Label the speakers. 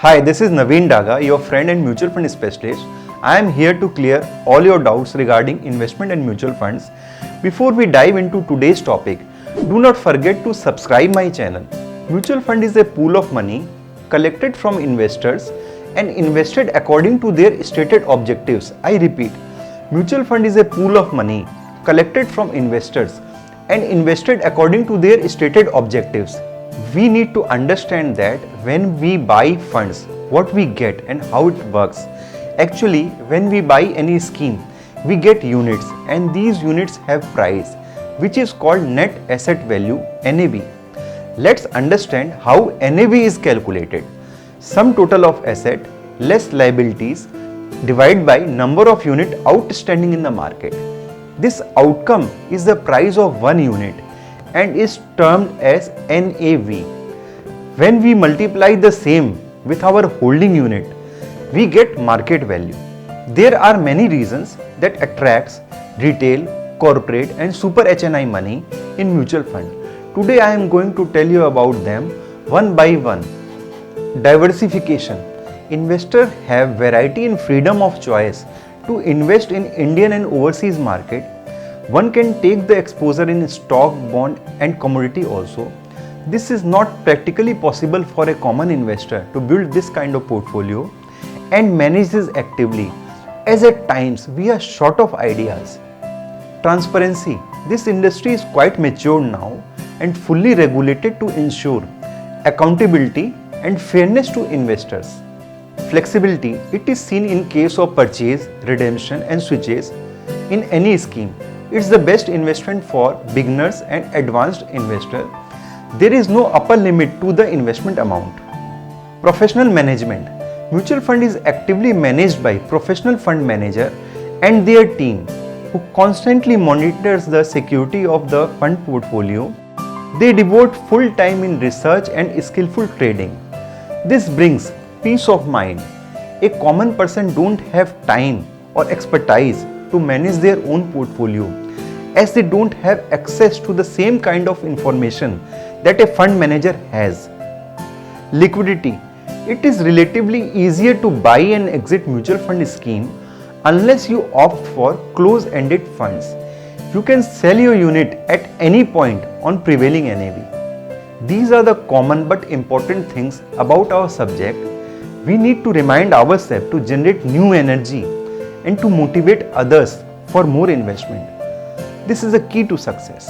Speaker 1: Hi, this is Naveen Daga, your friend and mutual fund specialist. I am here to clear all your doubts regarding investment and mutual funds. Before we dive into today's topic, do not forget to subscribe my channel. Mutual fund is a pool of money collected from investors and invested according to their stated objectives. I repeat, mutual fund is a pool of money collected from investors and invested according to their stated objectives. We need to understand that when we buy funds, what we get and how it works. Actually, when we buy any scheme, we get units and these units have price, which is called net asset value (NAV). Let's understand how NAV is calculated. Sum total of asset less liabilities divided by number of unit outstanding in the market. This outcome is the price of one unit and is termed as NAV. When we multiply the same with our holding unit, we get market value. There are many reasons that attracts retail, corporate and super HNI money in mutual fund. Today I am going to tell you about them one by one. Diversification. Investors have variety and freedom of choice to invest in Indian and overseas market. One can take the exposure in stock, bond and commodity also. This is not practically possible for a common investor to build this kind of portfolio and manage this actively, as at times we are short of ideas. Transparency. This industry is quite mature now and fully regulated to ensure accountability and fairness to investors. Flexibility. It is seen in case of purchase, redemption and switches in any scheme. It's the best investment for beginners and advanced investors. There is no upper limit to the investment amount. Professional management. Mutual fund is actively managed by professional fund manager and their team who constantly monitors the security of the fund portfolio. They devote full time in research and skillful trading. This brings peace of mind. A common person don't have time or expertise to manage their own portfolio, as they don't have access to the same kind of information that a fund manager has. Liquidity. It is relatively easier to buy and exit mutual fund scheme unless you opt for close-ended funds. You can sell your unit at any point on prevailing NAV. These are the common but important things about our subject. We need to remind ourselves to generate new energy and to motivate others for more investment. This is the key to success.